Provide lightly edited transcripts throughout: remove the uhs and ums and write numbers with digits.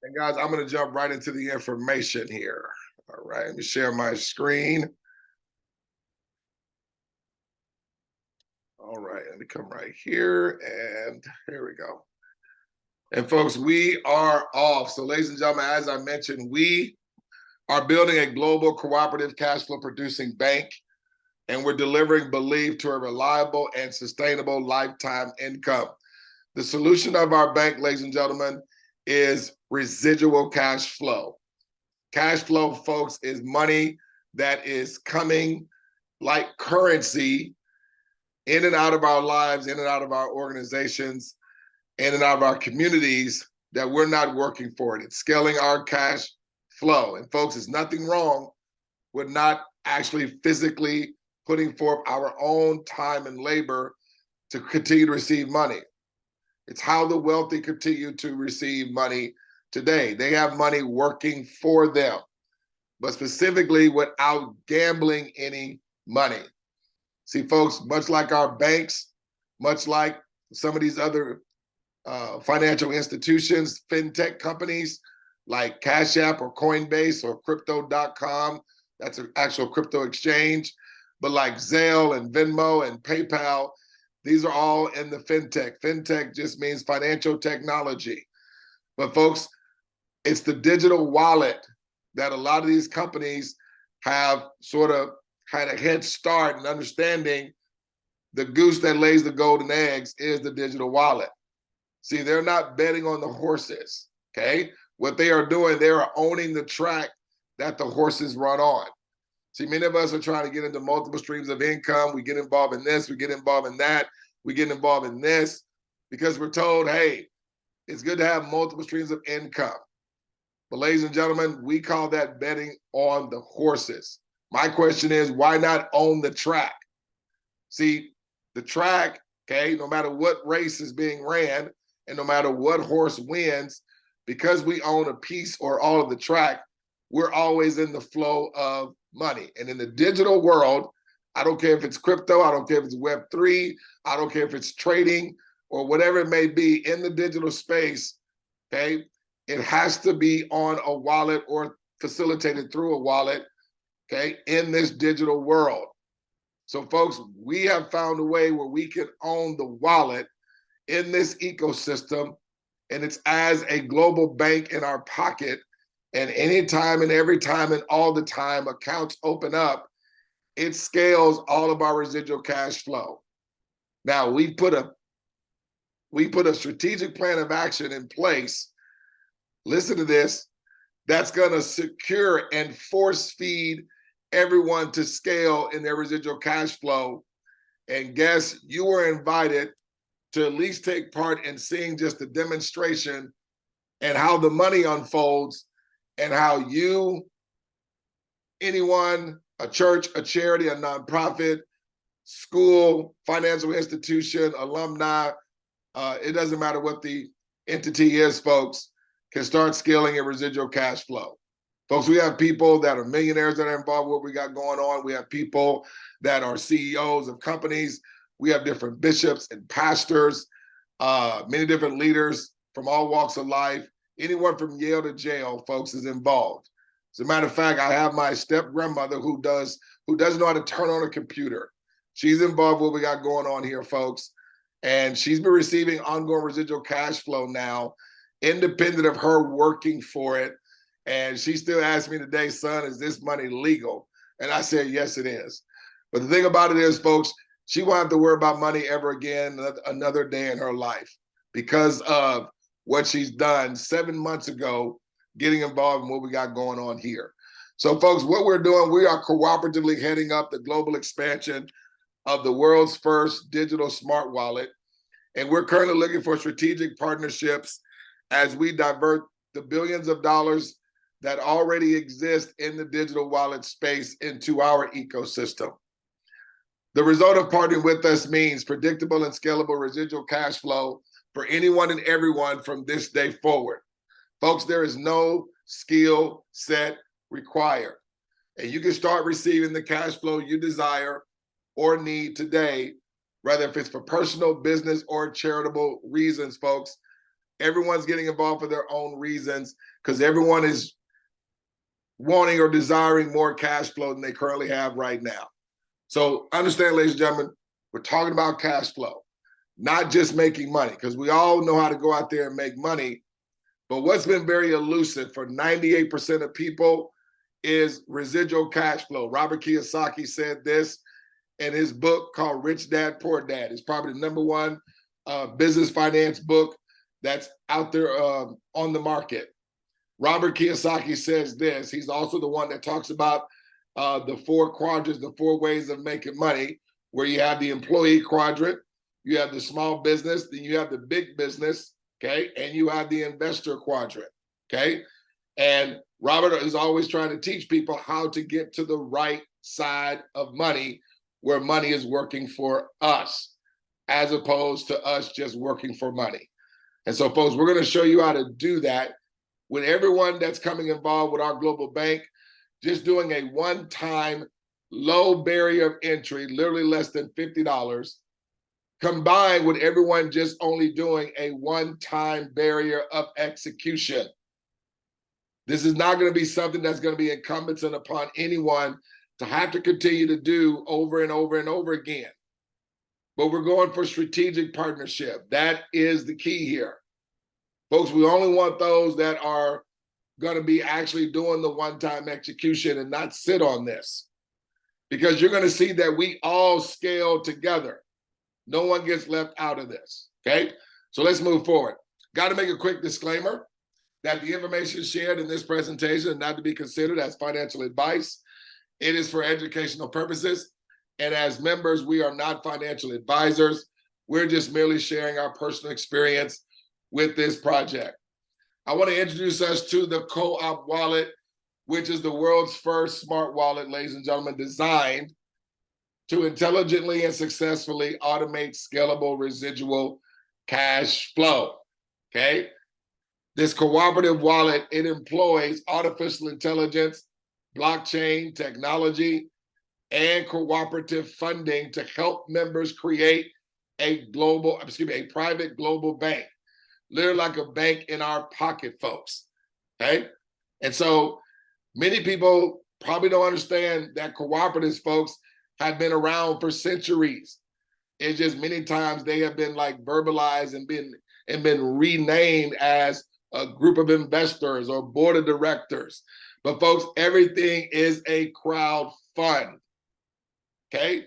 And guys, I'm going to jump right into the information here. All right, let me share my screen. All right, let me come right here, and here we go. And folks, we are off. So ladies and gentlemen, as I mentioned, we are building a global cooperative cash flow producing bank, and we're delivering belief to a reliable and sustainable lifetime income. The solution of our bank, ladies and gentlemen, is residual cash flow. Cash flow, folks, is money that is coming like currency in and out of our lives, in and out of our organizations, in and out of our communities that we're not working for it. It's scaling our cash flow. And folks, there's nothing wrong with not actually physically putting forth our own time and labor to continue to receive money. It's how the wealthy continue to receive money today. They have money working for them, but specifically without gambling any money. See, folks, much like our banks, much like some of these other financial institutions, fintech companies like Cash App or Coinbase or Crypto.com, that's an actual crypto exchange, but like Zelle and Venmo and PayPal, these are all in the fintech. Fintech just means financial technology. But folks, it's the digital wallet that a lot of these companies have sort of had a head start in understanding. The goose that lays the golden eggs is the digital wallet. See, they're not betting on the horses, okay? What they are doing, they are owning the track that the horses run on. See, many of us are trying to get into multiple streams of income. We get involved in this, we get involved in that, we get involved in this because we're told, hey, it's good to have multiple streams of income. But ladies and gentlemen, we call that betting on the horses. My question is, why not own the track? See, the track, okay, no matter what race is being ran and no matter what horse wins, because we own a piece or all of the track, we're always in the flow of money. And in the digital world, I don't care if it's crypto, I don't care if it's Web3, I don't care if it's trading or whatever it may be in the digital space, okay, it has to be on a wallet or facilitated through a wallet, okay, in this digital world. So folks, we have found a way where we can own the wallet in this ecosystem, and it's as a global bank in our pocket. And anytime and every time and all the time accounts open up, it scales all of our residual cash flow. Now we put a strategic plan of action in place. Listen to this, that's going to secure and force feed everyone to scale in their residual cash flow. And guess you were invited to at least take part in seeing just the demonstration and how the money unfolds and how you, anyone, a church, a charity, a nonprofit, school, financial institution, alumni, it doesn't matter what the entity is, folks, can start scaling a residual cash flow. Folks, we have people that are millionaires that are involved with what we got going on. We have people that are CEOs of companies. We have different bishops and pastors, many different leaders from all walks of life. Anyone from Yale to jail, folks, is involved. As a matter of fact, I have my step-grandmother who doesn't know how to turn on a computer. She's involved with what we got going on here, folks. And she's been receiving ongoing residual cash flow now, independent of her working for it. And she still asks me today, son, is this money legal? And I said, yes, it is. But the thing about it is, folks, she won't have to worry about money ever again another day in her life because of what she's done 7 months ago, getting involved in what we got going on here. So, folks, what we're doing, we are cooperatively heading up the global expansion of the world's first digital smart wallet. And we're currently looking for strategic partnerships as we divert the billions of dollars that already exist in the digital wallet space into our ecosystem. The result of partnering with us means predictable and scalable residual cash flow for anyone and everyone from this day forward. Folks, there is no skill set required. And you can start receiving the cash flow you desire or need today, whether if it's for personal, business, or charitable reasons, folks. Everyone's getting involved for their own reasons because everyone is wanting or desiring more cash flow than they currently have right now. So understand, ladies and gentlemen, we're talking about cash flow, not just making money, because we all know how to go out there and make money. But what's been very elusive for 98% of people is residual cash flow. Robert Kiyosaki said this in his book called Rich Dad, Poor Dad. It's probably the #1 business finance book that's out there on the market. Robert Kiyosaki says this. He's also the one that talks about the 4 quadrants, the 4 ways of making money, where you have the employee quadrant, you have the small business, then you have the big business, okay? And you have the investor quadrant, okay? And Robert is always trying to teach people how to get to the right side of money, where money is working for us, as opposed to us just working for money. And so, folks, we're going to show you how to do that with everyone that's coming involved with our global bank, just doing a one-time low barrier of entry, literally less than $50, combined with everyone just only doing a one-time barrier of execution. This is not going to be something that's going to be incumbent upon anyone to have to continue to do over and over and over again. But we're going for strategic partnership. That is the key here. Folks, we only want those that are going to be actually doing the one-time execution and not sit on this. Because you're going to see that we all scale together. No one gets left out of this, okay? So let's move forward. Got to make a quick disclaimer that the information shared in this presentation is not to be considered as financial advice. It is for educational purposes. And as members, we are not financial advisors. We're just merely sharing our personal experience with this project. I want to introduce us to the Co-op wallet, which is the world's first smart wallet, ladies and gentlemen, designed to intelligently and successfully automate scalable residual cash flow, okay? This cooperative wallet, it employs artificial intelligence, blockchain technology, and cooperative funding to help members create a private global bank. Literally like a bank in our pocket, folks, okay? And so many people probably don't understand that cooperatives, folks, have been around for centuries. It's just many times they have been like verbalized and been renamed as a group of investors or board of directors. But folks, everything is a crowd fund, okay?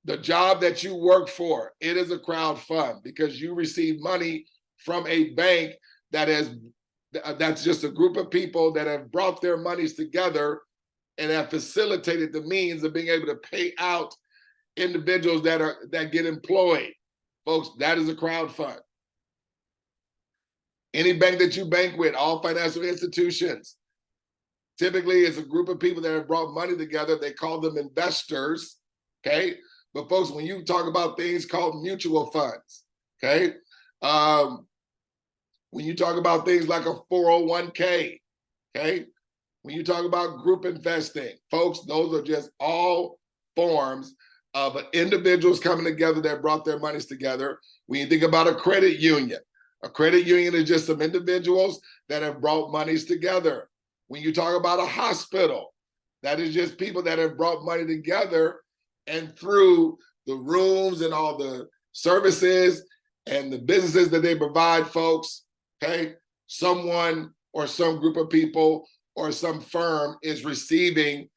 The job that you work for, it is a crowd fund because you receive money from a bank that's just a group of people that have brought their monies together and have facilitated the means of being able to pay out individuals that get employed. Folks, that is a crowd fund. Any bank that you bank with, all financial institutions, typically it's a group of people that have brought money together. They call them investors, okay? But folks, when you talk about things called mutual funds, okay? When you talk about things like a 401k, okay? When you talk about group investing, folks, those are just all forms of individuals coming together that brought their monies together. When you think about a credit union is just some individuals that have brought monies together. When you talk about a hospital, that is just people that have brought money together, and through the rooms and all the services and the businesses that they provide, folks, okay, someone or some group of people or some firm is receiving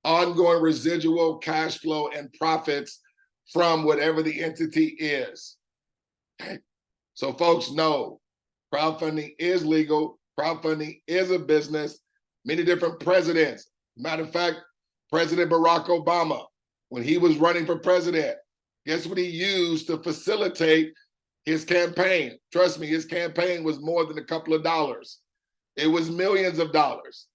ongoing residual cash flow and profits from whatever the entity is. Okay? So folks know crowdfunding is legal. Crowdfunding is a business. Many different presidents. Matter of fact, President Barack Obama, when he was running for president, guess what he used to facilitate his campaign? Trust me, his campaign was more than a couple of dollars. It was millions of dollars,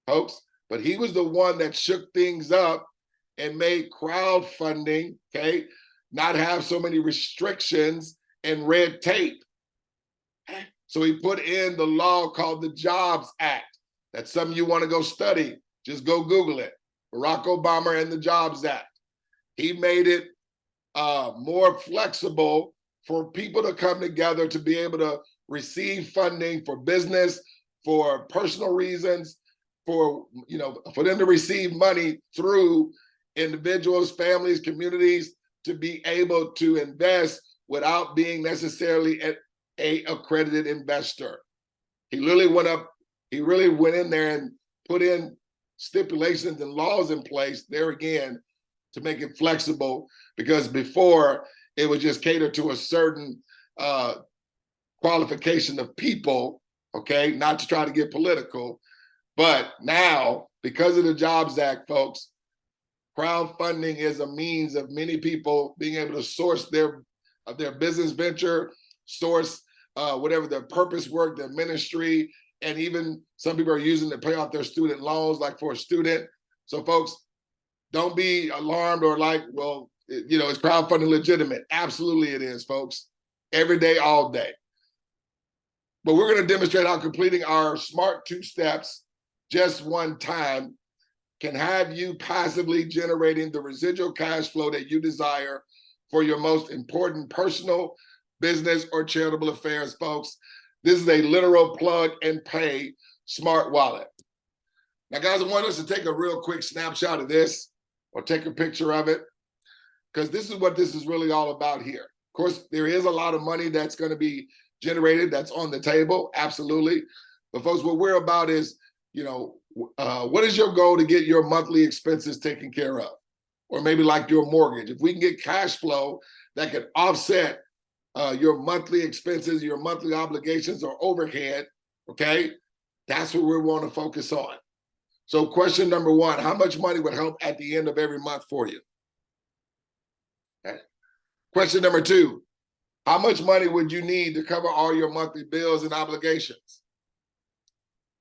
folks. But he was the one that shook things up and made crowdfunding, okay, not have so many restrictions and red tape. So he put in the law called the Jobs Act. That's something you want to go study. Just go Google it. Barack Obama and the Jobs Act. He made it more flexible for people to come together to be able to receive funding for business, for personal reasons, for them to receive money through individuals, families, communities, to be able to invest without being necessarily a accredited investor. He really went in there and put in stipulations and laws in place there again to make it flexible, because before it would just cater to a certain qualification of people, okay, not to try to get political. But now, because of the Jobs Act, folks, crowdfunding is a means of many people being able to source their business venture, source whatever their purpose work, their ministry, and even some people are using it to pay off their student loans, like for a student. So folks, don't be alarmed or like, well, is crowdfunding legitimate? Absolutely it is, folks. Every day, all day. But we're going to demonstrate how completing our SMART 2 steps just one time can have you passively generating the residual cash flow that you desire for your most important personal, business, or charitable affairs, folks. This is a literal plug and pay smart wallet. Now, guys, I want us to take a real quick snapshot of this, or take a picture of it, because this is what this is really all about here. Of course, there is a lot of money that's going to be generated that's on the table, absolutely. But folks, what we're about is, what is your goal to get your monthly expenses taken care of? Or maybe like your mortgage. If we can get cash flow that can offset your monthly expenses, your monthly obligations or overhead, okay, that's what we want to focus on. So question number one, how much money would help at the end of every month for you? Okay. Question number two, how much money would you need to cover all your monthly bills and obligations?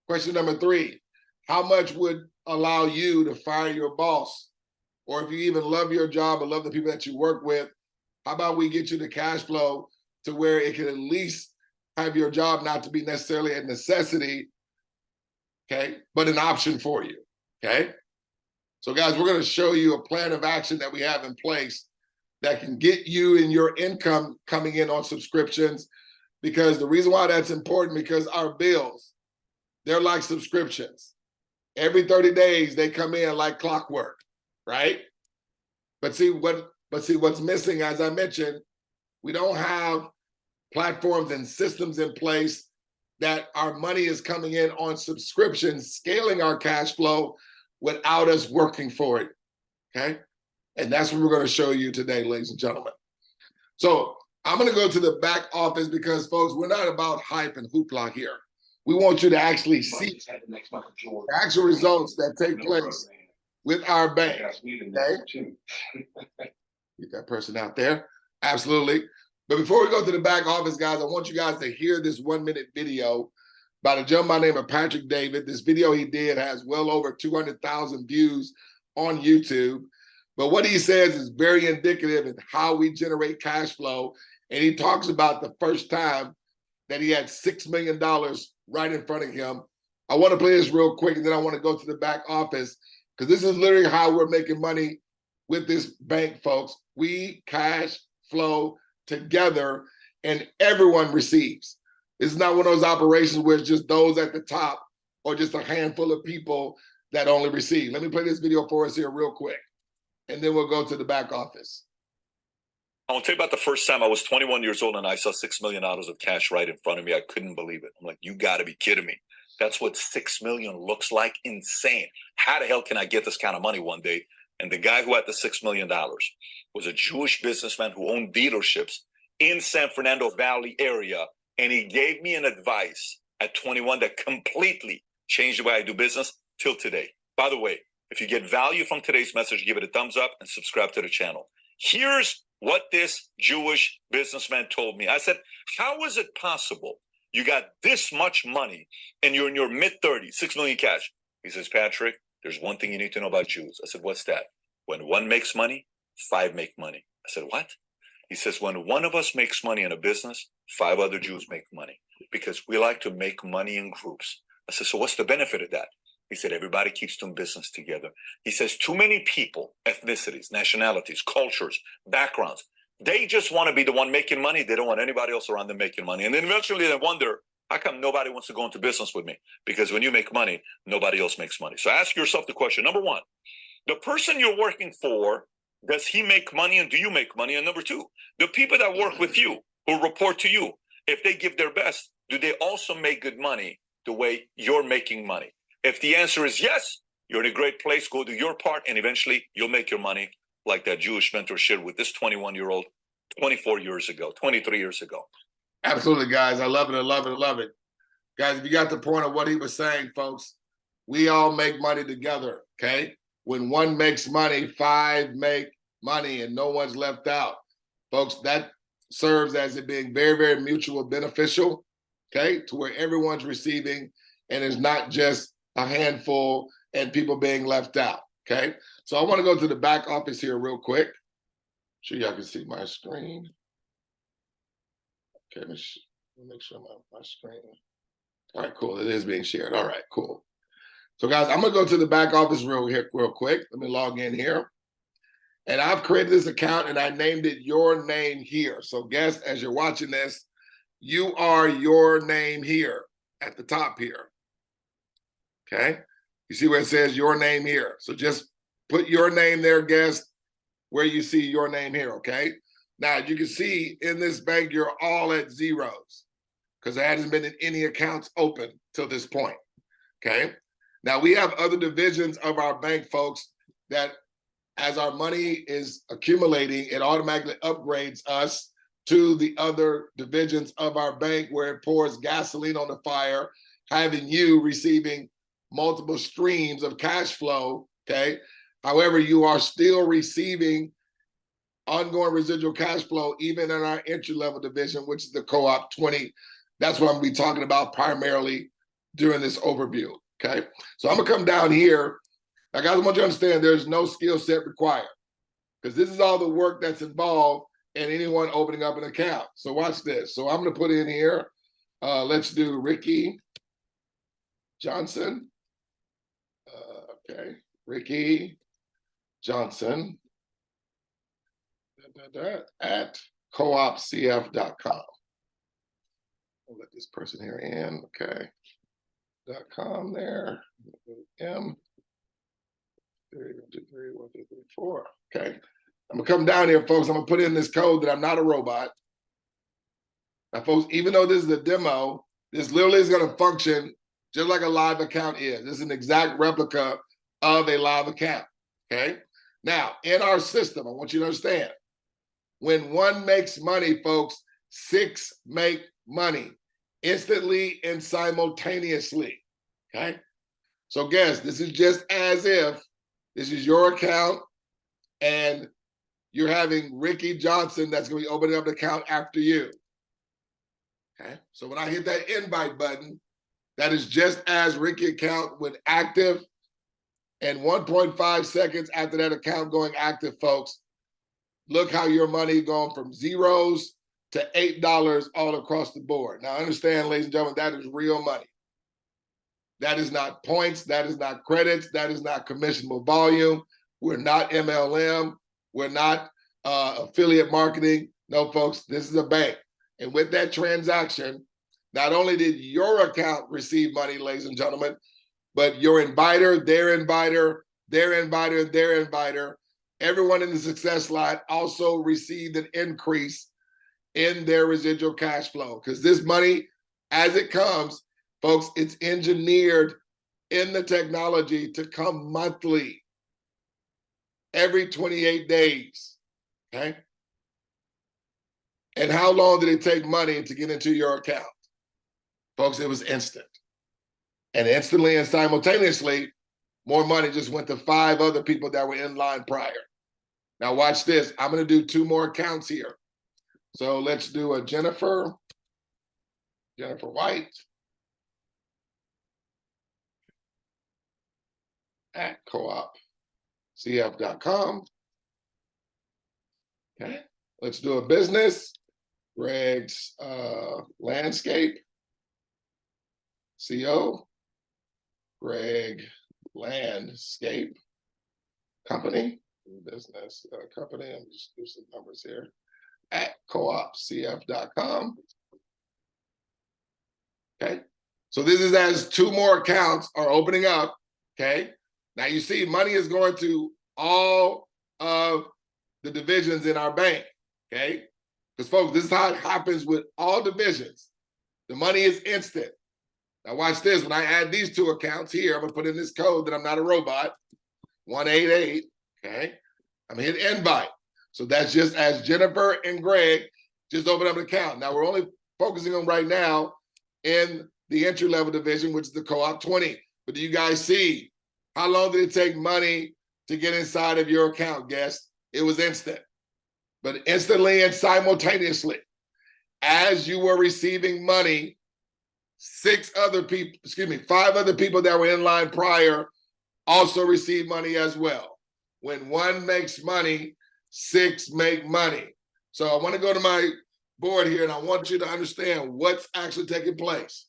Question number three, how much would allow you to fire your boss? Or if you even love your job or love the people that you work with, how about we get you the cash flow to where it can at least have your job not to be necessarily a necessity, okay, but an option for you, okay? So guys, we're going to show you a plan of action that we have in place that can get you and your income coming in on subscriptions, because the reason why that's important, because our bills, they're like subscriptions. Every 30 days, they come in like clockwork, right? But see what's missing, as I mentioned, we don't have platforms and systems in place that our money is coming in on subscriptions, scaling our cash flow without us working for it, okay? And that's what we're going to show you today, ladies and gentlemen. So I'm going to go to the back office because, folks, we're not about hype and hoopla here. We want you to actually see the actual results that take place with our bank, okay? Get that person out there. Absolutely. But before we go to the back office, guys, I want you guys to hear this 1-minute video by a gentleman by the name of Patrick David. This video he did has well over 200,000 views on YouTube. But what he says is very indicative of how we generate cash flow. And he talks about the first time that he had $6 million right in front of him. I want to play this real quick, and then I want to go to the back office, because this is literally how we're making money with this bank, folks. We cash flow together and everyone receives. It's not one of those operations where it's just those at the top or just a handful of people that only receive. Let me play this video for us here real quick, and then we'll go to the back office. I'll tell you about the first time. I was 21 years old and I saw $6 million of cash right in front of me. I couldn't believe it. I'm like, you got to be kidding me. That's what 6 million looks like. Insane. How the hell can I get this kind of money one day? And the guy who had the $6 million was a Jewish businessman who owned dealerships in San Fernando Valley area. And he gave me an advice at 21 that completely changed the way I do business till today. By the way, if you get value from today's message, give it a thumbs up and subscribe to the channel. Here's what this Jewish businessman told me. I said, how is it possible you got this much money and you're in your mid-30s, 6 million cash? He says, Patrick, there's one thing you need to know about Jews. I said, what's that? When one makes money, 5 make money. I said, what? He says, when one of us makes money in a business, 5 other Jews make money, because we like to make money in groups. I said, so what's the benefit of that? He said, everybody keeps doing business together. He says, too many people, ethnicities, nationalities, cultures, backgrounds, They just want to be the one making money. They don't want anybody else around them making money. And then eventually they wonder, how come nobody wants to go into business with me? Because when you make money, nobody else makes money. So ask yourself the question, number one, the person you're working for, does he make money and do you make money? And number two, the people that work with you, who report to you, if they give their best, do they also make good money the way you're making money? If the answer is yes, you're in a great place, go do your part, and eventually you'll make your money like that Jewish mentor shared with this 21-year-old 24 years ago, 23 years ago. Absolutely, guys. I love it. I love it. I love it. Guys, if you got the point of what he was saying, folks, we all make money together, okay? When one makes money, five make money and no one's left out. Folks, that serves as it being very, very mutual beneficial, okay? To where everyone's receiving and it's not just a handful and people being left out, okay? So I want to go to the back office here real quick. Sure y'all can see my screen. Okay, let me make sure my screen. All right, cool. It is being shared. All right, cool. So guys, I'm gonna go to the back office real quick. Let me log in here. And I've created this account and I named it your name here. So guess as you're watching this, you are your name here at the top here. Okay. You see where it says your name here. So just put your name there, guess where you see your name here. Okay. Now you can see in this bank, you're all at zeros because there hasn't been any accounts open till this point. Okay. Now we have other divisions of our bank, folks, that as our money is accumulating, it automatically upgrades us to the other divisions of our bank where it pours gasoline on the fire, having you receiving multiple streams of cash flow, okay? However, you are still receiving ongoing residual cash flow, even in our entry-level division, which is the Co-op 20. That's what I'm gonna be talking about primarily during this overview, okay? So I'm gonna come down here. Now, guys, I want you to understand there's no skill set required because this is all the work that's involved in anyone opening up an account. So watch this. So I'm going to put in here, let's do Ricky Johnson. Okay, Ricky Johnson at coopcf.com. I'll let this person here in, okay. .com there, M. 1, 2, 3, 1, 2, 3, 4. Okay. I'm gonna come down here, folks. I'm gonna put in this code that I'm not a robot. Now, folks, even though this is a demo, this literally is gonna function just like a live account is. This is an exact replica of a live account. Okay. Now, in our system, I want you to understand, when one makes money, folks, 6 make money instantly and simultaneously. Okay. So guess this is just as if this is your account and you're having Ricky Johnson that's going to be opening up an account after you. Okay. So when I hit that invite button, that is just as Ricky account went active, and 1.5 seconds after that account going active, folks, look how your money going from zeros to $8 all across the board. Now understand, ladies and gentlemen, that is real money. That is not points. That is not credits. That is not commissionable volume. We're not MLM. We're not affiliate marketing. No, folks, this is a bank. And with that transaction, not only did your account receive money, ladies and gentlemen, but your inviter, their inviter, their inviter, their inviter, everyone in the success line also received an increase in their residual cash flow. Because this money, as it comes, folks, it's engineered in the technology to come monthly, every 28 days, okay? And how long did it take money to get into your account? Folks, it was instant. And instantly and simultaneously, more money just went to 5 other people that were in line prior. Now watch this. I'm gonna do 2 more accounts here. So let's do a Jennifer White at coopcf.com. Okay, let's do a business. Greg's Landscape CO. Greg Landscape Company. Business company. I'm just do some numbers here. at coopcf.com. Okay. So this is as 2 more accounts are opening up. Okay. Now you see money is going to all of the divisions in our bank. Okay. Because folks, this is how it happens with all divisions. The money is instant. Now watch this. When I add these 2 accounts here, I'm gonna put in this code that I'm not a robot, 188. Okay. I'm gonna hit invite. So that's just as Jennifer and Greg just opened up an account. Now we're only focusing on right now in the entry level division, which is the co-op 20. But do you guys see how long did it take money to get inside of your account, guests? It was instant. But instantly and simultaneously, as you were receiving money, 5 other people that were in line prior also received money as well. When 1 makes money, 6 make money. So I want to go to my board here and I want you to understand what's actually taking place.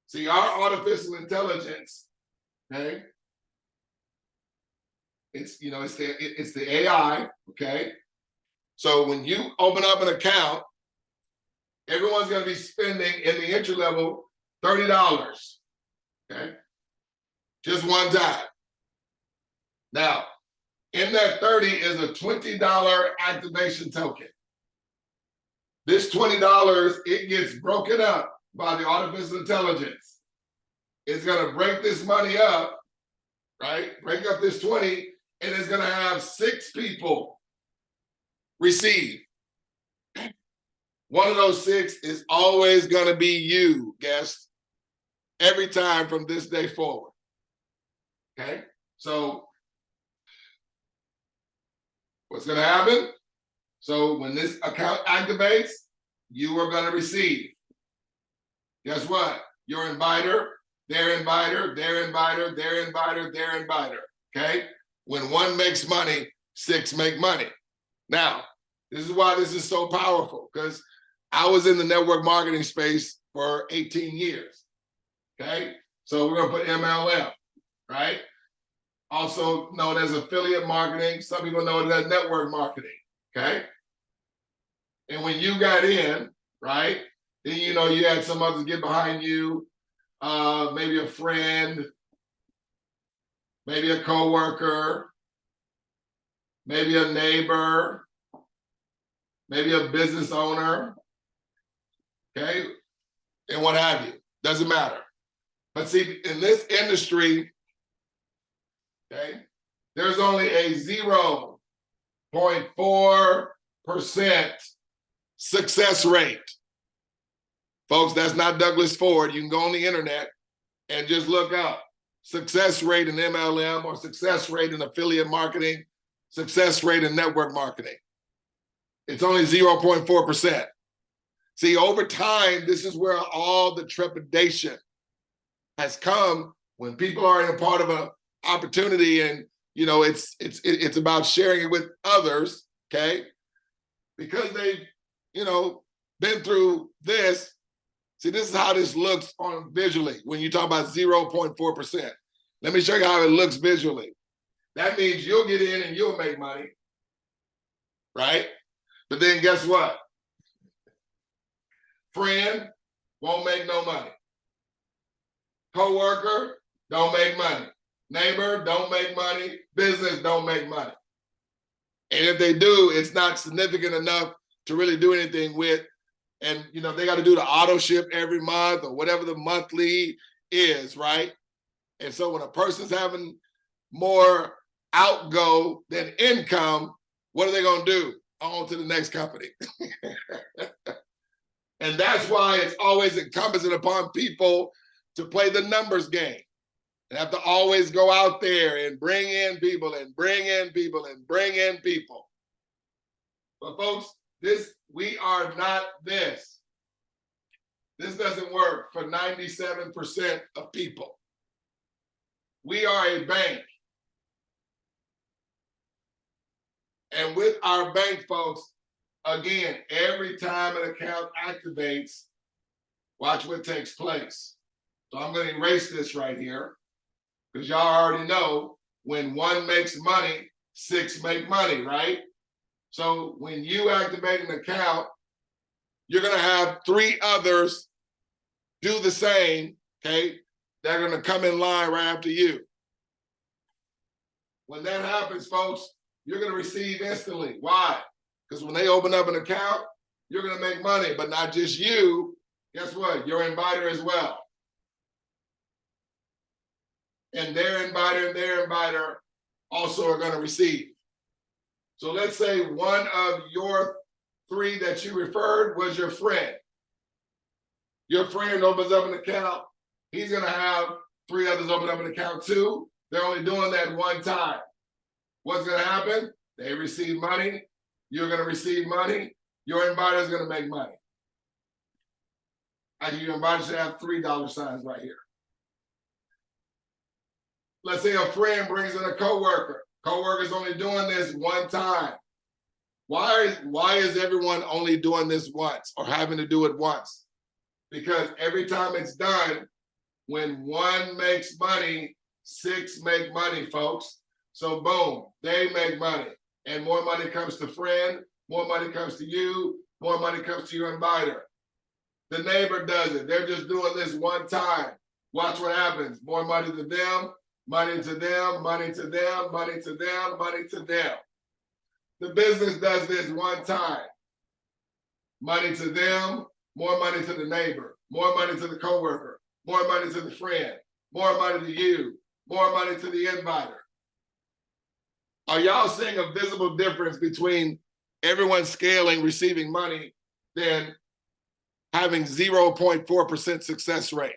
See, our artificial intelligence, okay? It's the AI, okay? So when you open up an account, everyone's going to be spending in the entry level $30, okay? Just one time. Now, in that 30 is a $20 activation token. This $20, it gets broken up by the artificial intelligence. It's going to break this money up, right? Break up this 20, and it's going to have 6 people receive. One of those 6 is always going to be you, guest, every time from this day forward. Okay? So what's going to happen? So when this account activates, you are going to receive. Guess what? Your inviter, their inviter, their inviter, their inviter, their inviter. Okay? When 1 makes money, 6 make money. Now, this is why this is so powerful, because I was in the network marketing space for 18 years. Okay? So we're going to put MLM, right? Also known as affiliate marketing. Some people know it as network marketing. Okay? And when you got in, right, then you had some others get behind you, maybe a friend, maybe a coworker, maybe a neighbor, maybe a business owner, okay, and what have you. Doesn't matter. But see, in this industry, okay, there's only a 0.4% success rate. Folks, that's not Douglas Ford. You can go on the internet and just look up success rate in MLM or success rate in affiliate marketing, success rate in network marketing. It's only 0.4%. See, over time, this is where all the trepidation has come when people are in a part of an opportunity, and it's about sharing it with others, okay? Because they've been through this. See, this is how this looks on visually when you talk about 0.4%. Let me show you how it looks visually. That means you'll get in and you'll make money, right? But then guess what? Friend won't make no money. Coworker don't make money. Neighbor don't make money. Business don't make money. And if they do, it's not significant enough to really do anything with. And they got to do the auto ship every month or whatever the monthly is, right? And so when a person's having more outgo than income, what are they going to do? On to the next company. And that's why it's always incumbent upon people to play the numbers game. They have to always go out there and bring in people and bring in people and bring in people. But folks, we are not this. This doesn't work for 97% of people. We are a bank. And with our bank, folks, again, every time an account activates, watch what takes place. So I'm going to erase this right here, because y'all already know when 1 makes money, 6 make money, right? So when you activate an account, you're going to have 3 others do the same, okay? They're going to come in line right after you. When that happens, folks, you're going to receive instantly. Why? Because when they open up an account, you're going to make money, but not just you. Guess what? Your inviter as well. And their inviter also are going to receive. So let's say one of your 3 that you referred was your friend. Your friend opens up an account. He's going to have 3 others open up an account too. They're only doing that one time. What's going to happen? They receive money. You're going to receive money. Your inviter is going to make money. Actually, your inviter should have $3 signs right here. Let's say a friend brings in a coworker. Coworker's only doing this one time. Why is everyone only doing this once or having to do it once? Because every time it's done, when 1 makes money, 6 make money, folks. So boom, they make money. And more money comes to friend, more money comes to you, more money comes to your inviter. The neighbor does it. They're just doing this one time. Watch what happens. More money to them, money to them, money to them, money to them, money to them. The business does this one time. Money to them, more money to the neighbor, more money to the coworker, more money to the friend, more money to you, more money to the inviter. Are y'all seeing a visible difference between everyone scaling, receiving money, than having 0.4% success rate?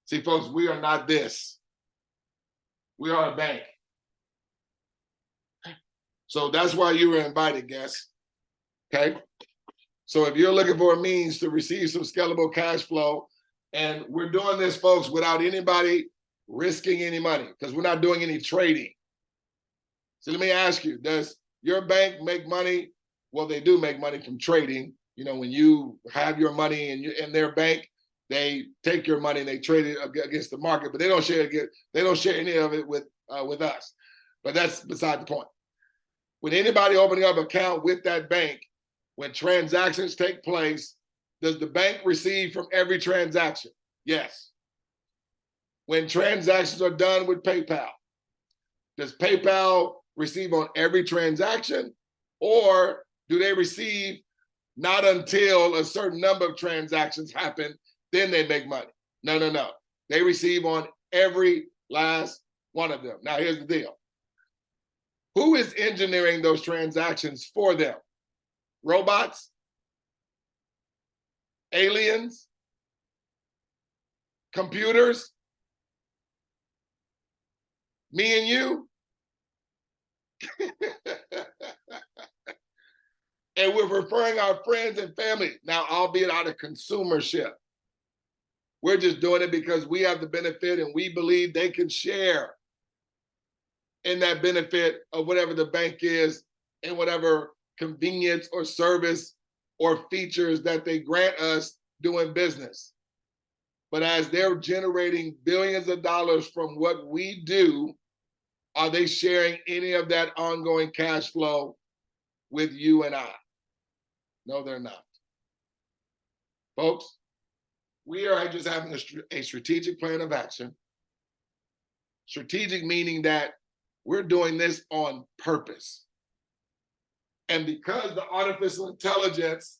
See, folks, we are not this. We are a bank. So that's why you were invited, guests. Okay? So if you're looking for a means to receive some scalable cash flow, and we're doing this, folks, without anybody risking any money, because we're not doing any trading. So let me ask you, does your bank make money? Well, they do make money from trading. You know, when you have your money in their bank, they take your money and they trade it against the market, but they don't share any of it with us. But that's beside the point. When anybody opening up an account with that bank, when transactions take place, does the bank receive from every transaction? Yes. When transactions are done with PayPal, does PayPal receive on every transaction, or do they receive not until a certain number of transactions happen, then they make money? No. They receive on every last one of them. Now, here's the deal. Who is engineering those transactions for them? Robots? Aliens? Computers? Me and you? And we're referring our friends and family, now albeit out of consumership. We're just doing it because we have the benefit and we believe they can share in that benefit of whatever the bank is and whatever convenience or service or features that they grant us doing business. But as they're generating billions of dollars from what we do, are they sharing any of that ongoing cash flow with you and I? No, they're not. Folks, we are just having a strategic plan of action. Strategic meaning that we're doing this on purpose. And because the artificial intelligence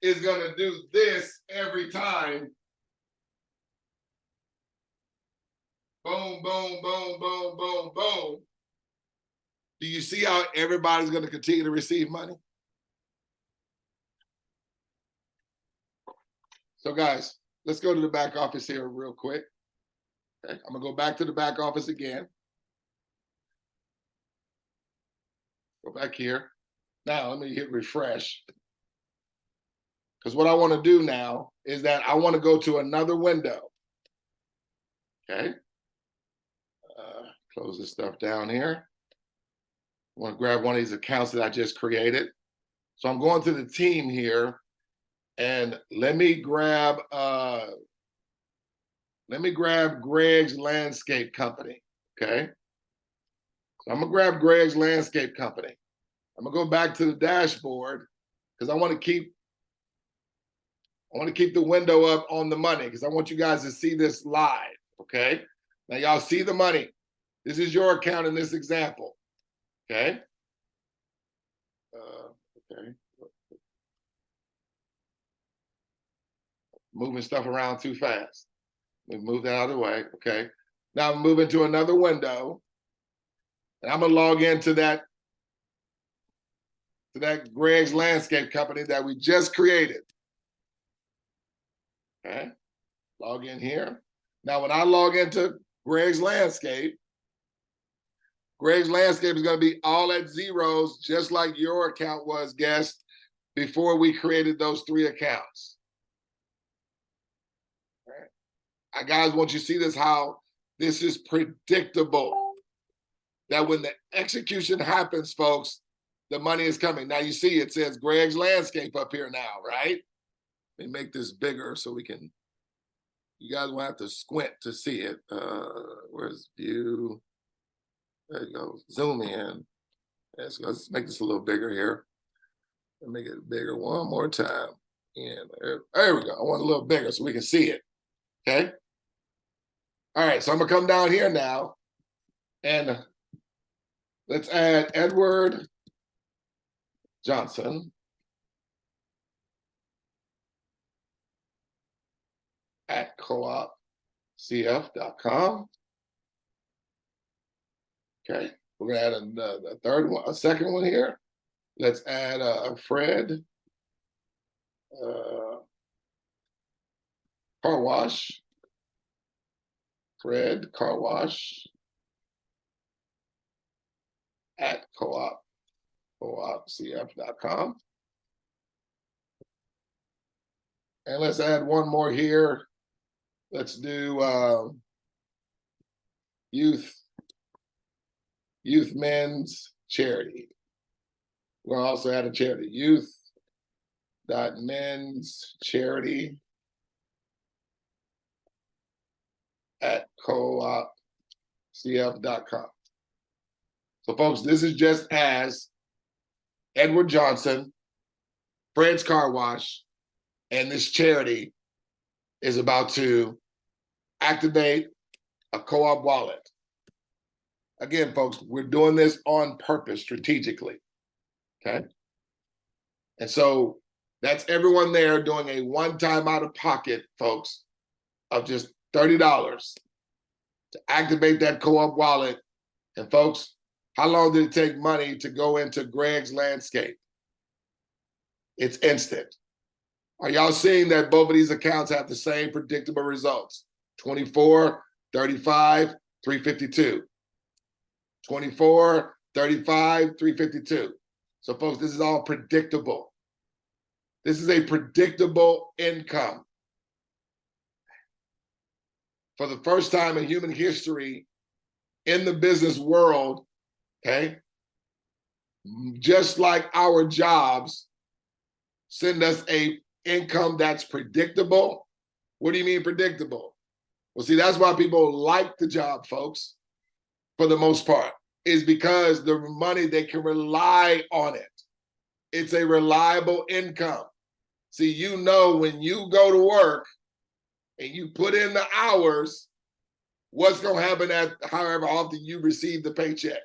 is going to do this every time, boom, boom, boom, boom, boom, boom, do you see how everybody's going to continue to receive money? So guys, let's go to the back office here real quick. Okay, I'm going to go back to the back office again. Go back here. Now, let me hit refresh. Because what I want to do now is that I want to go to another window. Okay. Close this stuff down here. I want to grab one of these accounts that I just created. So I'm going to the team here, and let me grab Greg's Landscape Company. Okay. So I'm gonna grab Greg's Landscape Company. I'm gonna go back to the dashboard because I want to keep the window up on the money because I want you guys to see this live, okay? Now y'all see the money. This is your account in this example, okay? Okay. Moving stuff around too fast. Let me move that out of the way, okay? Now I'm moving to another window, and I'm gonna log into that Greg's Landscape Company that we just created. Okay, log in here. Now, when I log into Greg's Landscape is gonna be all at zeros, just like your account was, guest, before we created those 3 accounts. All right. I guys want you to see this, how this is predictable. That when the execution happens, folks, the money is coming. Now you see it says Greg's Landscape up here now, right? Let me make this bigger so we can, you guys will have to squint to see it. Where's view? There you go, zoom in. Let's make this a little bigger here. Make it bigger one more time. And there we go. I want a little bigger so we can see it, okay? All right, so I'm gonna come down here now and let's add Edward Johnson at coopcf.com. Okay, we're gonna add a second one here. Let's add Fred Car Wash. Fred Car Wash at coopcf.com. And let's add one more here. Let's do youth men's charity. We're gonna also add a charity, youth.men's charity at coopcf.com. So folks, this is just as Edward Johnson, Fred's Car Wash, and this charity is about to activate a co-op wallet. Again, folks, we're doing this on purpose, strategically, okay? And so that's everyone there doing a one-time out-of-pocket, folks, of just $30 to activate that co-op wallet. And folks, how long did it take money to go into Greg's Landscape? It's instant. Are y'all seeing that both of these accounts have the same predictable results? 24, 35, 352. 24, 35, 352. So folks, this is all predictable. This is a predictable income. For the first time in human history, in the business world, okay, just like our jobs send us a income that's predictable. What do you mean predictable? Well, see, that's why people like the job, folks, for the most part, is because the money, they can rely on it. It's a reliable income. See, you know, when you go to work and you put in the hours, what's going to happen at however often you receive the paycheck.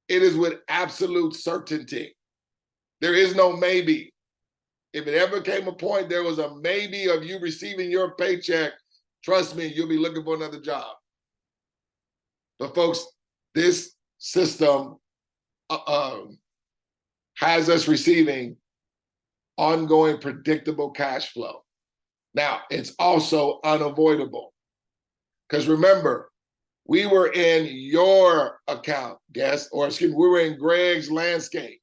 It is with absolute certainty. There is no maybe. If it ever came a point there was a maybe of you receiving your paycheck, trust me, you'll be looking for another job. But folks, this system has us receiving ongoing predictable cash flow. Now, it's also unavoidable. Because remember, we were in your account, guest, or excuse me, we were in Greg's Landscape.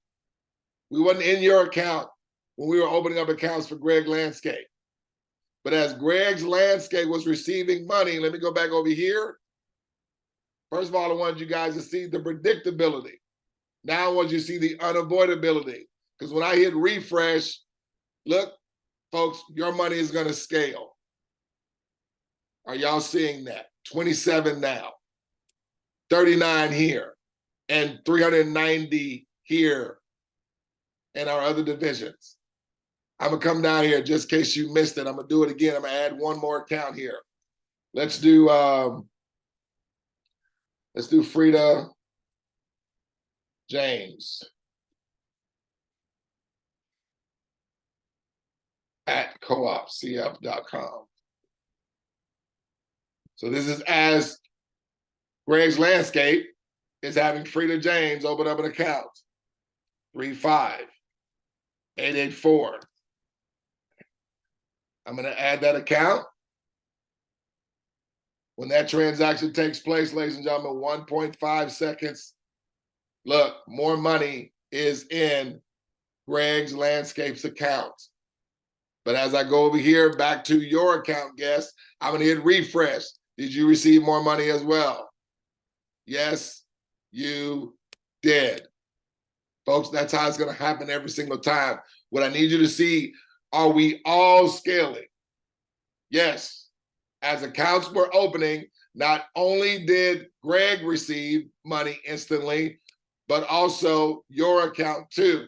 We wasn't in your account when we were opening up accounts for Greg's Landscape. But as Greg's Landscape was receiving money, let me go back over here. First of all, I wanted you guys to see the predictability. Now I want you to see the unavoidability. Because when I hit refresh, look, folks, your money is going to scale. Are y'all seeing that? 27 now, 39 here. and 390 here in our other divisions. I'm gonna come down here just in case you missed it. I'm gonna do it again. I'm gonna add one more account here. Let's do Frida James at coopcf.com. So this is as Greg's Landscape is having Frida James open up an account. 35884. I'm going to add that account. When that transaction takes place, ladies and gentlemen, 1.5 seconds. Look, more money is in Greg's Landscapes account. But as I go over here back to your account, guest, I'm going to hit refresh. Did you receive more money as well? Yes, you did. Folks, that's how it's going to happen every single time. What I need you to see, are we all scaling? Yes. As accounts were opening, not only did Greg receive money instantly, but also your account too.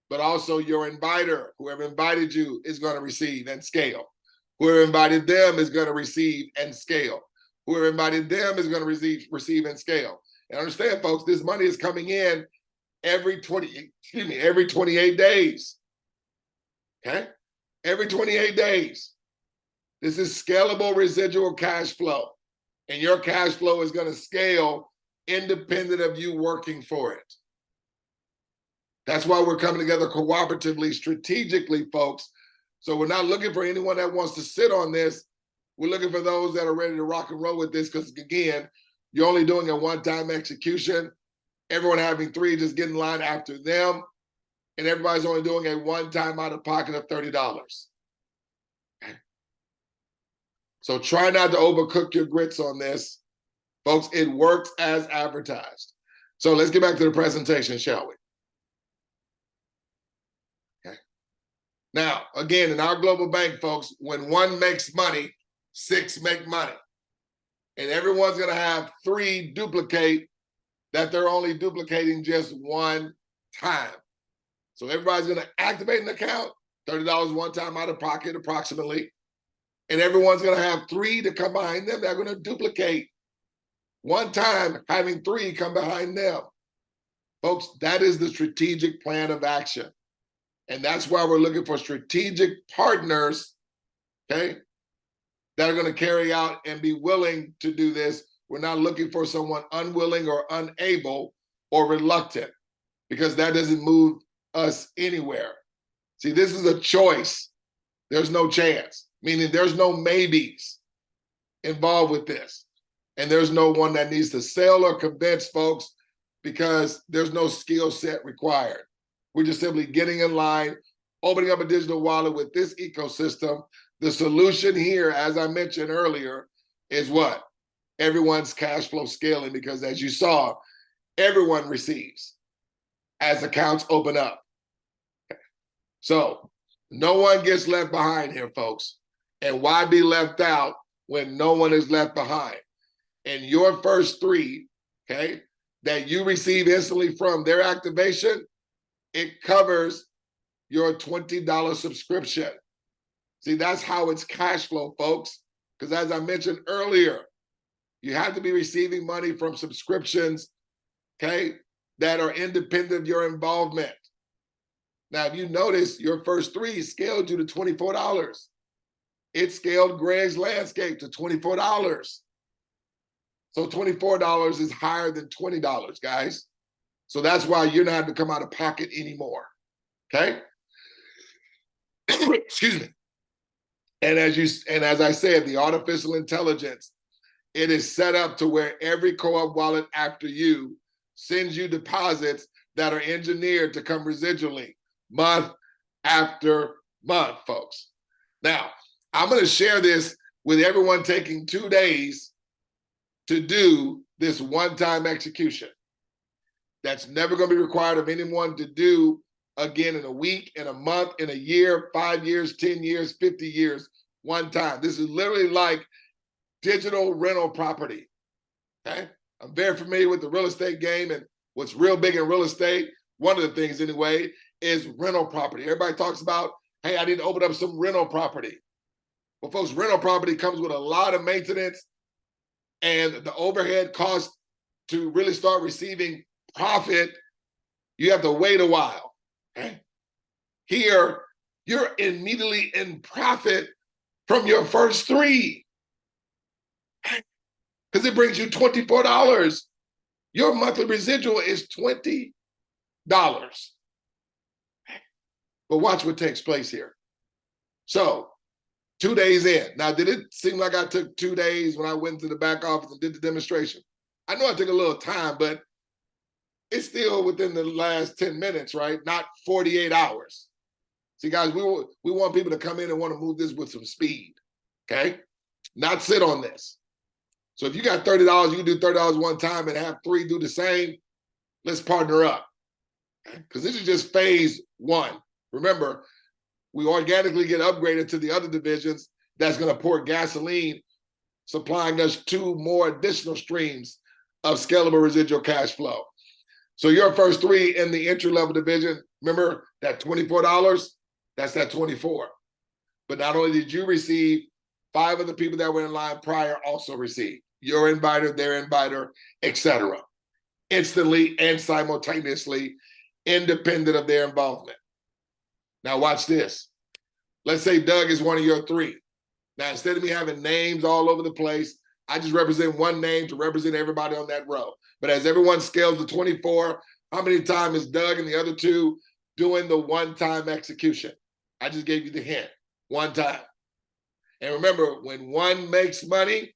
But also your inviter, whoever invited you, is going to receive and scale. Whoever invited them is going to receive and scale. Whoever invited them is going to receive and scale. And understand, folks, this money is coming in every 28 days. Okay? Every 28 days. This is scalable residual cash flow. And your cash flow is going to scale independent of you working for it. That's why we're coming together cooperatively, strategically, folks. So we're not looking for anyone that wants to sit on this. We're looking for those that are ready to rock and roll with this because, again, you're only doing a one-time execution. Everyone having three, just get in line after them. And everybody's only doing a one-time out-of-pocket of $30. Okay. So try not to overcook your grits on this. Folks, it works as advertised. So let's get back to the presentation, shall we? Okay. Now, again, in our global bank, folks, when one makes money, six make money. And everyone's going to have three duplicate that they're only duplicating just one time. So everybody's going to activate an account, $30 one time out of pocket approximately. And everyone's going to have three to come behind them. They're going to duplicate one time, having three come behind them. Folks, that is the strategic plan of action. And that's why we're looking for strategic partners, okay, that are going to carry out and be willing to do this. We're not looking for someone unwilling or unable or reluctant, because that doesn't move us anywhere. See, this is a choice. There's no chance, meaning there's no maybes involved with this. And there's no one that needs to sell or convince folks because there's no skill set required. We're just simply getting in line, opening up a digital wallet with this ecosystem. The solution here, as I mentioned earlier, is what? Everyone's cash flow scaling, because as you saw, everyone receives as accounts open up. So no one gets left behind here, folks. And why be left out when no one is left behind? And your first three, okay, that you receive instantly from their activation, it covers your $20 subscription. See, that's how it's cash flow, folks. Because as I mentioned earlier, you have to be receiving money from subscriptions, okay, that are independent of your involvement. Now, if you notice, your first three scaled you to $24. It scaled Greg's Landscape to $24. So $24 is higher than $20, guys. So that's why you're not having to come out of pocket anymore, okay? Excuse me. And as I said, the artificial intelligence, it is set up to where every co-op wallet after you sends you deposits that are engineered to come residually month after month, folks. Now, I'm going to share this with everyone taking 2 days to do this one-time execution. That's never going to be required of anyone to do again in a week, in a month, in a year, 5 years, 10 years, 50 years, one time. This is literally like digital rental property, okay? I'm very familiar with the real estate game, and what's real big in real estate, one of the things anyway, is rental property. Everybody talks about, hey, I need to open up some rental property. Well, folks, rental property comes with a lot of maintenance, and the overhead cost to really start receiving profit, you have to wait a while. Okay? Here, you're immediately in profit from your first three, because it brings you $24. Your monthly residual is $20. But watch what takes place here. So 2 days in. Now, did it seem like I took 2 days when I went to the back office and did the demonstration? I know I took a little time, but it's still within the last 10 minutes, right? Not 48 hours. See, guys, we want people to come in and want to move this with some speed, okay? Not sit on this. So if you got $30, you can do $30 one time and have 3 do the same. Let's partner up, because this is just phase 1. Remember, we organically get upgraded to the other divisions. That's going to pour gasoline, supplying us 2 more additional streams of scalable residual cash flow. So your first 3 in the entry-level division, remember that $24? That's that 24. But not only did you receive, 5 of the people that were in line prior also received. Your inviter, their inviter, etc. Instantly and simultaneously, independent of their involvement. Now watch this. Let's say Doug is one of your 3. Now, instead of me having names all over the place, I just represent one name to represent everybody on that row. But as everyone scales to 24, how many times is Doug and the other 2 doing the one-time execution? I just gave you the hint, 1 time. And remember, when 1 makes money,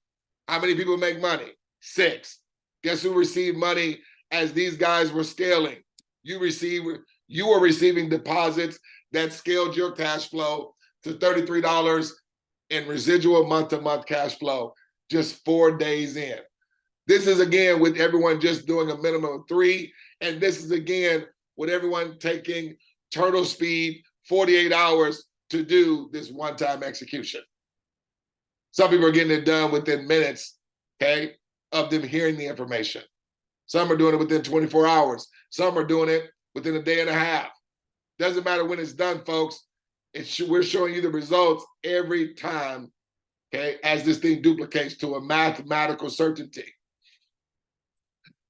how many people make money? 6. Guess who received money as these guys were scaling? You were receiving deposits that scaled your cash flow to $33 in residual month-to-month cash flow just 4 days in. This is, again, with everyone just doing a minimum of 3. And this is, again, with everyone taking turtle speed, 48 hours to do this one-time execution. Some people are getting it done within minutes, okay, of them hearing the information. Some are doing it within 24 hours. Some are doing it within a day and a half. Doesn't matter when it's done, folks. We're showing you the results every time, okay, as this thing duplicates to a mathematical certainty.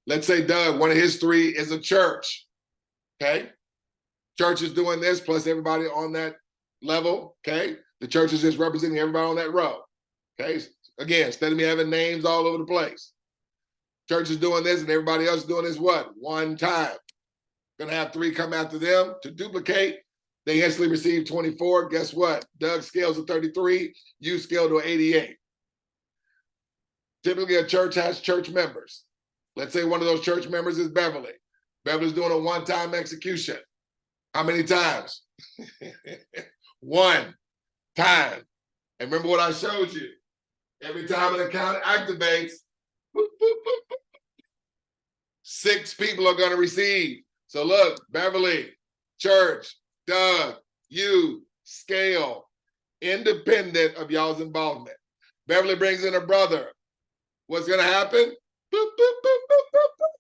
Let's say Doug, one of his 3 is a church, okay? Church is doing this, plus everybody on that level, okay? The church is just representing everybody on that row, okay? Again, instead of me having names all over the place. Church is doing this and everybody else is doing this what? 1 time. Gonna have 3 come after them to duplicate. They instantly receive 24. Guess what? Doug scales to 33. You scale to 88. Typically, a church has church members. Let's say one of those church members is Beverly. Beverly's doing a one-time execution. How many times? 1 time. And remember what I showed you. Every time an account activates, boop, boop, boop, boop, 6 people are going to receive. So look, Beverly, church, Doug, you, scale, independent of y'all's involvement. Beverly brings in a brother. What's going to happen? Boop, boop, boop, boop, boop, boop.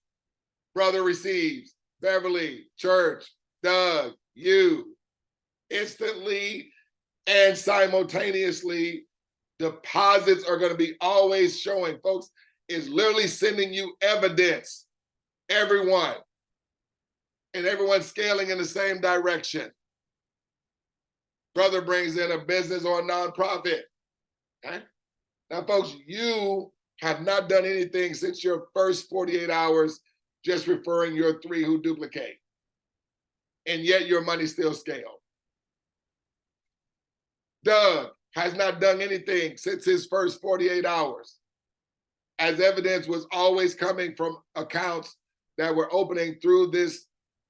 Brother receives. Beverly, church, Doug, you. Instantly and simultaneously, deposits are going to be always showing. Folks, it's literally sending you evidence. Everyone. And everyone's scaling in the same direction. Brother brings in a business or a nonprofit. Okay? Now, folks, you have not done anything since your first 48 hours just referring your 3 who duplicate. And yet your money still scaled. Doug has not done anything since his first 48 hours. As evidence was always coming from accounts that were opening through this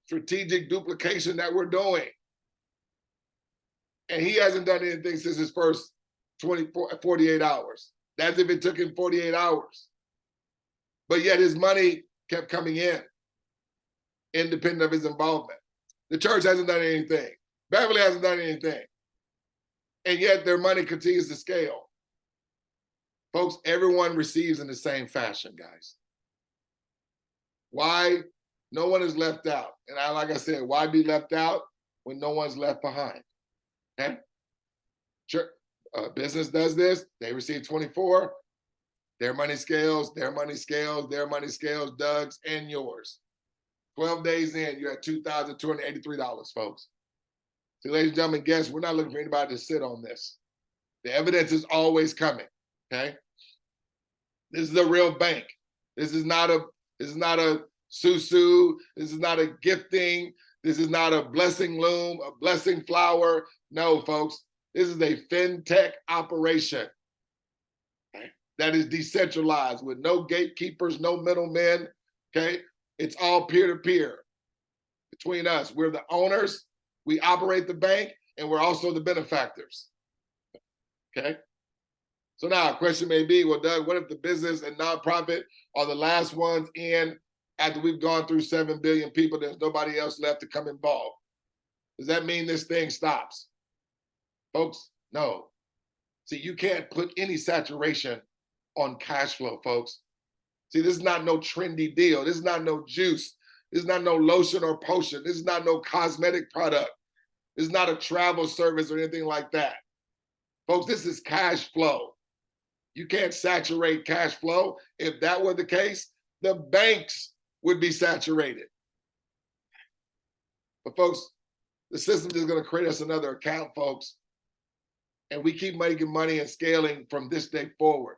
strategic duplication that we're doing. And he hasn't done anything since his first 48 hours. That's if it took him 48 hours. But yet his money kept coming in, independent of his involvement. The church hasn't done anything. Beverly hasn't done anything. And yet their money continues to scale. Folks, everyone receives in the same fashion, guys. Why no one is left out? And like I said, why be left out when no one's left behind? Okay? Sure. Business does this. They receive 24. Their money scales, their money scales, their money scales, Doug's and yours. 12 days in, you're at $2,283, folks. So, ladies and gentlemen, guess we're not looking for anybody to sit on this. The evidence is always coming. Okay. This is a real bank. This is not a susu. This is not a gifting. This is not a blessing loom, a blessing flower. No, folks. This is a fintech operation. Okay? That is decentralized with no gatekeepers, no middlemen. Okay. It's all peer-to-peer between us. We're the owners. We operate the bank, and we're also the benefactors. Okay. So now a question may be, well, Doug, what if the business and nonprofit are the last ones in after we've gone through 7 billion people, there's nobody else left to come involved? Does that mean this thing stops? Folks, no. See, you can't put any saturation on cash flow, folks. See, this is not no trendy deal. This is not no juice. This is not no lotion or potion. This is not no cosmetic product. This is not a travel service or anything like that. Folks, this is cash flow. You can't saturate cash flow. If that were the case, the banks would be saturated. But folks, the system is going to create us another account, folks. And we keep making money and scaling from this day forward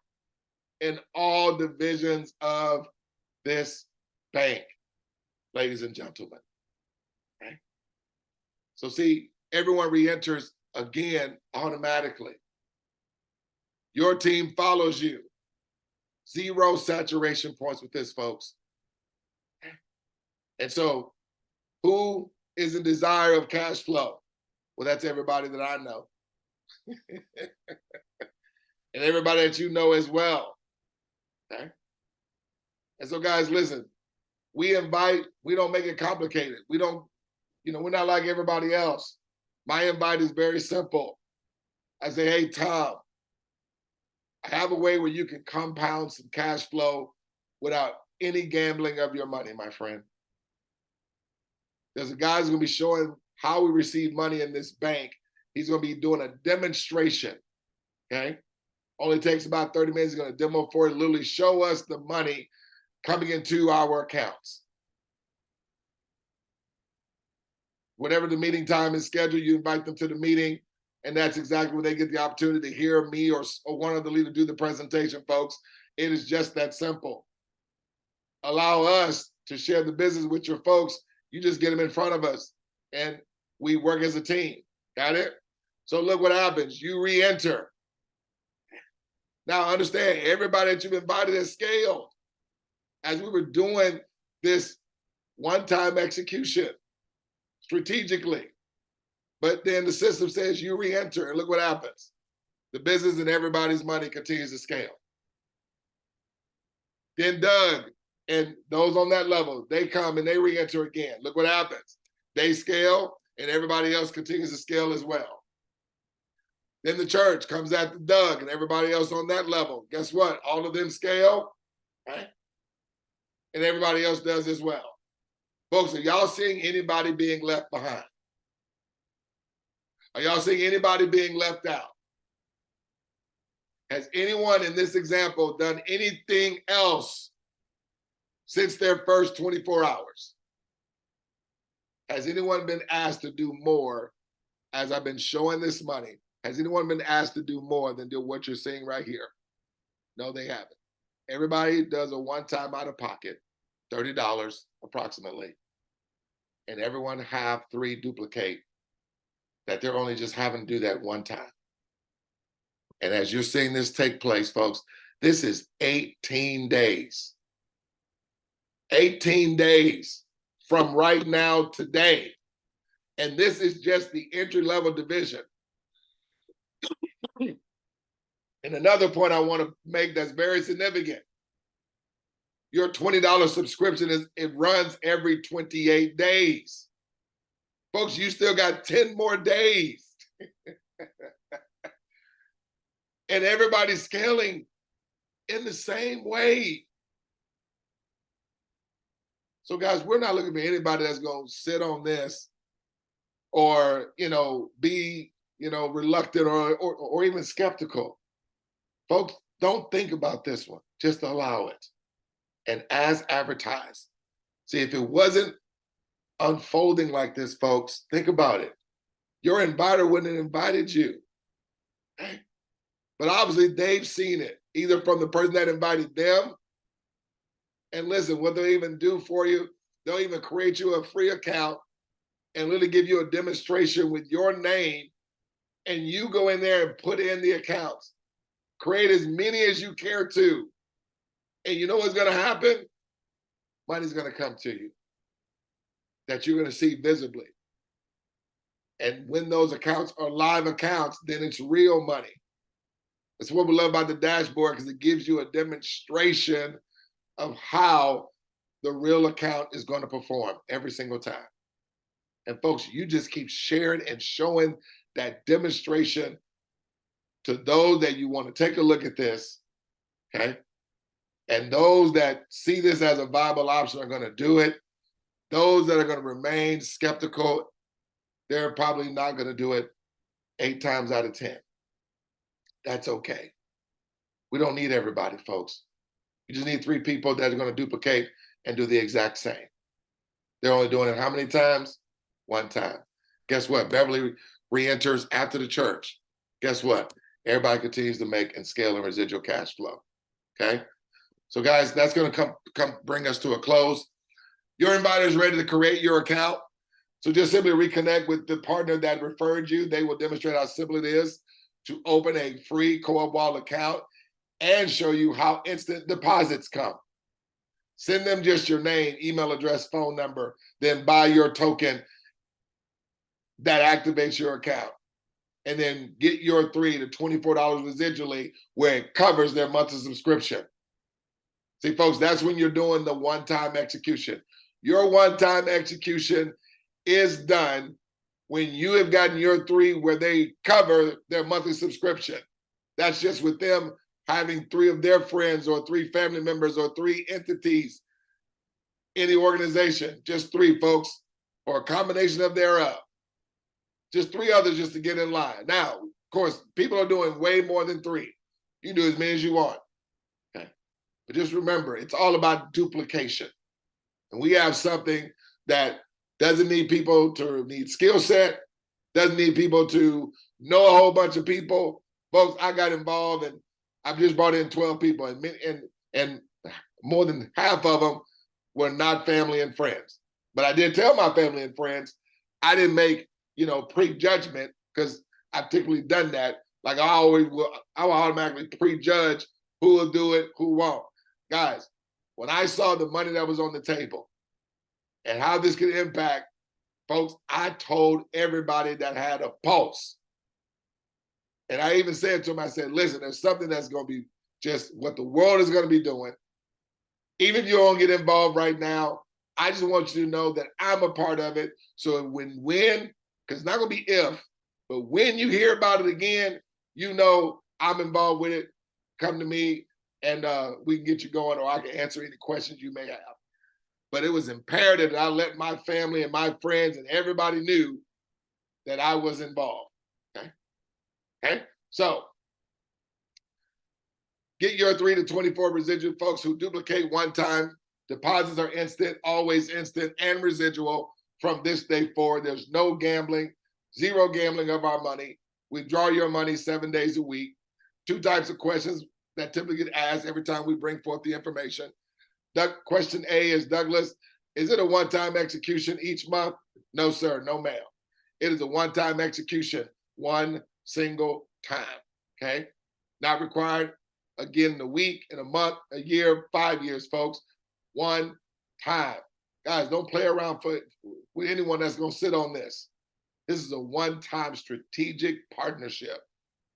in all divisions of this bank, ladies and gentlemen. Okay? So see, everyone re-enters again automatically. Your team follows you. 0 saturation points with this, folks. And so who is in desire of cash flow? Well, that's everybody that I know. And everybody that you know as well. Okay? And so guys, listen, we don't make it complicated. We don't, we're not like everybody else. My invite is very simple. I say, hey, Tom, I have a way where you can compound some cash flow without any gambling of your money, my friend. There's a guy who's going to be showing how we receive money in this bank. He's going to be doing a demonstration, okay? Only takes about 30 minutes. He's going to demo for it, literally show us the money coming into our accounts. Whatever the meeting time is scheduled, you invite them to the meeting, and that's exactly when they get the opportunity to hear me or one of the leaders do the presentation, folks. It is just that simple. Allow us to share the business with your folks. You just get them in front of us, and we work as a team. Got it? So look what happens. You re-enter. Now understand, everybody that you've invited has scaled. As we were doing this one-time execution strategically. But then the system says you re-enter, and look what happens. The business and everybody's money continues to scale. Then Doug and those on that level, they come and they re-enter again. Look what happens. They scale, and everybody else continues to scale as well. Then the church comes after Doug and everybody else on that level. Guess what? All of them scale, right? And everybody else does as well. Folks, are y'all seeing anybody being left behind? Are y'all seeing anybody being left out? Has anyone in this example done anything else since their first 24 hours? Has anyone been asked to do more as I've been showing this money? Has anyone been asked to do more than do what you're seeing right here? No, they haven't. Everybody does a one-time out of pocket, $30 approximately. And everyone have 3 duplicate that they're only just having to do that one time. And as you're seeing this take place, folks, this is 18 days. 18 days from right now today. And this is just the entry-level division. And another point I want to make that's very significant. Your $20 subscription it runs every 28 days. Folks, you still got 10 more days. And everybody's scaling in the same way. So guys, we're not looking for anybody that's going to sit on this or, be, reluctant or even skeptical. Folks, don't think about this one. Just allow it. And as advertised. See, if it wasn't unfolding like this, folks, think about it. Your inviter wouldn't have invited you. But obviously they've seen it, either from the person that invited them. And listen, what they'll even do for you, they'll even create you a free account and literally give you a demonstration with your name. And you go in there and put in the accounts. Create as many as you care to. And you know what's going to happen? Money's going to come to you that you're going to see visibly. And when those accounts are live accounts, then it's real money. That's what we love about the dashboard, because it gives you a demonstration of how the real account is going to perform every single time. And folks, you just keep sharing and showing that demonstration to those that you want to take a look at this, okay? And those that see this as a viable option are going to do it. Those that are going to remain skeptical, they're probably not going to do it 8 times out of 10. That's okay. We don't need everybody, folks. You just need 3 people that are going to duplicate and do the exact same. They're only doing it how many times? 1 time. Guess what? Beverly re-enters after the church. Guess what? Everybody continues to make and scale in residual cash flow. Okay? So guys, that's going to come bring us to a close. Your inviter is ready to create your account. So just simply reconnect with the partner that referred you. They will demonstrate how simple it is to open a free Co-op Wallet account and show you how instant deposits come. Send them just your name, email address, phone number, then buy your token that activates your account. And then get your $3 to $24 residually where it covers their monthly subscription. See, folks, that's when you're doing the one-time execution. Your one-time execution is done when you have gotten your 3 where they cover their monthly subscription. That's just with them having 3 of their friends or 3 family members or 3 entities in the organization. Just 3, folks, or a combination of thereof. Just 3 others just to get in line. Now, of course, people are doing way more than 3. You can do as many as you want. Okay. But just remember, it's all about duplication. And we have something that doesn't need people to need skill set, doesn't need people to know a whole bunch of people. Folks, I got involved and I've just brought in 12 people, and more than half of them were not family and friends. But I did tell my family and friends, I didn't make, prejudgment, because I've typically done that. Like I will automatically prejudge who will do it, who won't. Guys, when I saw the money that was on the table and how this could impact, folks, I told everybody that had a pulse. And I even said to them, I said, listen, there's something that's going to be just what the world is going to be doing. Even if you don't get involved right now, I just want you to know that I'm a part of it. So when, because it's not going to be if, but when you hear about it again, I'm involved with it. Come to me and we can get you going, or I can answer any questions you may have. But it was imperative that I let my family and my friends and everybody knew that I was involved. Okay? So get your 3 to 24 residual, folks, who duplicate one time. Deposits are instant, always instant, and residual from this day forward. There's no gambling, 0 gambling of our money. We draw your money 7 days a week. 2 types of questions that typically get asked every time we bring forth the information. Question A is, Douglas, is it a one-time execution each month? No, sir, no, ma'am. It is a one-time execution, one single time, okay? Not required, again, in a week, in a month, a year, 5 years, folks. One time. Guys, don't play around with anyone that's going to sit on this. This is a one-time strategic partnership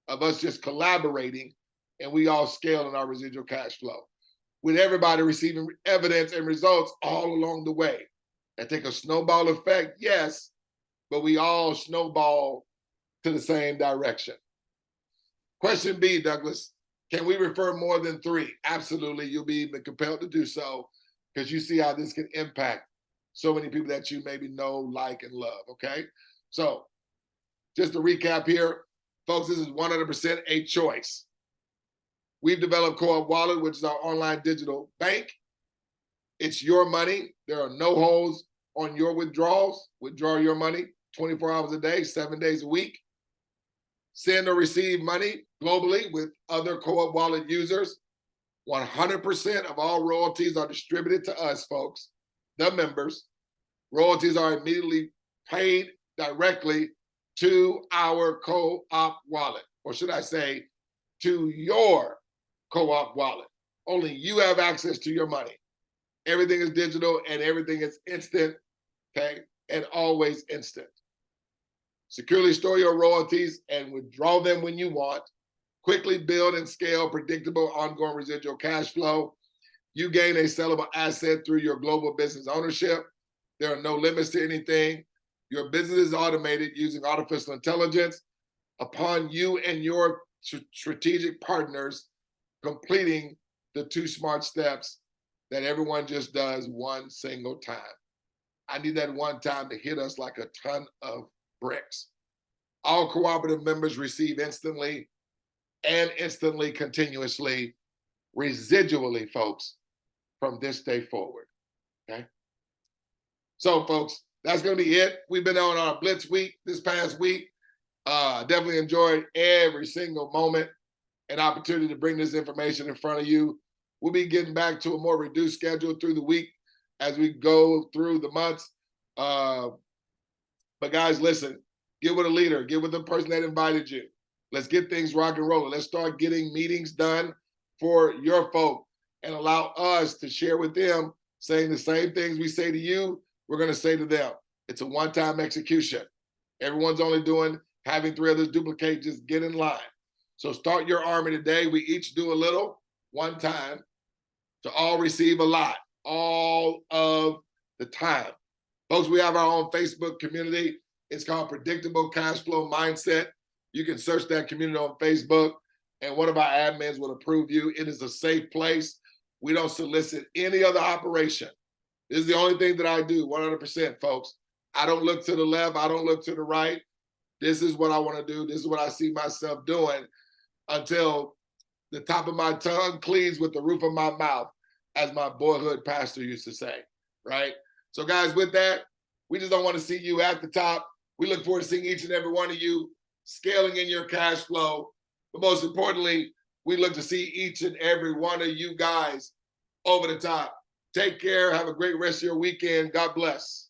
of us just collaborating, and we all scale in our residual cash flow, with everybody receiving evidence and results all along the way. That take a snowball effect, yes, but we all snowball to the same direction. Question B, Douglas, can we refer more than 3? Absolutely, you'll be compelled to do so. because you see how this can impact so many people that you maybe know, like, and love, okay? So just to recap here, folks, this is 100% a choice. We've developed Co-op Wallet, which is our online digital bank. It's your money. There are no holds on your withdrawals. Withdraw your money 24 hours a day, 7 days a week. Send or receive money globally with other Co-op Wallet users. 100% of all royalties are distributed to us, folks, the members. Royalties are immediately paid directly to our Co-op Wallet, or should I say, to your Co-op Wallet. Only you have access to your money. Everything is digital and everything is instant, okay? And always instant. Securely store your royalties and withdraw them when you want. Quickly build and scale predictable ongoing residual cash flow. You gain a sellable asset through your global business ownership. There are no limits to anything. Your business is automated using artificial intelligence upon you and your strategic partners completing the 2 smart steps that everyone just does one single time. I need that one time to hit us like a ton of bricks. All cooperative members receive instantly and instantly, continuously, residually, folks, from this day forward, okay? So, folks, that's going to be it. We've been on our Blitz week this past week. Definitely enjoyed every single moment and opportunity to bring this information in front of you. We'll be getting back to a more reduced schedule through the week as we go through the months. But guys, listen, get with a leader, get with the person that invited you. Let's get things rock and rolling. Let's start getting meetings done for your folk and allow us to share with them, saying the same things we say to you, we're going to say to them. It's a one-time execution. Everyone's only doing, having 3 others duplicate, just get in line. So start your army today. We each do a little, one time, to all receive a lot, all of the time. Folks, we have our own Facebook community. It's called Predictable Cash Flow Mindset. You can search that community on Facebook, and one of our admins will approve you. It is a safe place. We don't solicit any other operation. This is the only thing that I do, 100%, folks. I don't look to the left. I don't look to the right. This is what I want to do. This is what I see myself doing until the top of my tongue cleaves with the roof of my mouth, as my boyhood pastor used to say, right? So guys, with that, we just don't want to see you at the top. We look forward to seeing each and every one of you scaling in your cash flow. But most importantly, we look to see each and every one of you guys over the top. Take care. Have a great rest of your weekend. God bless.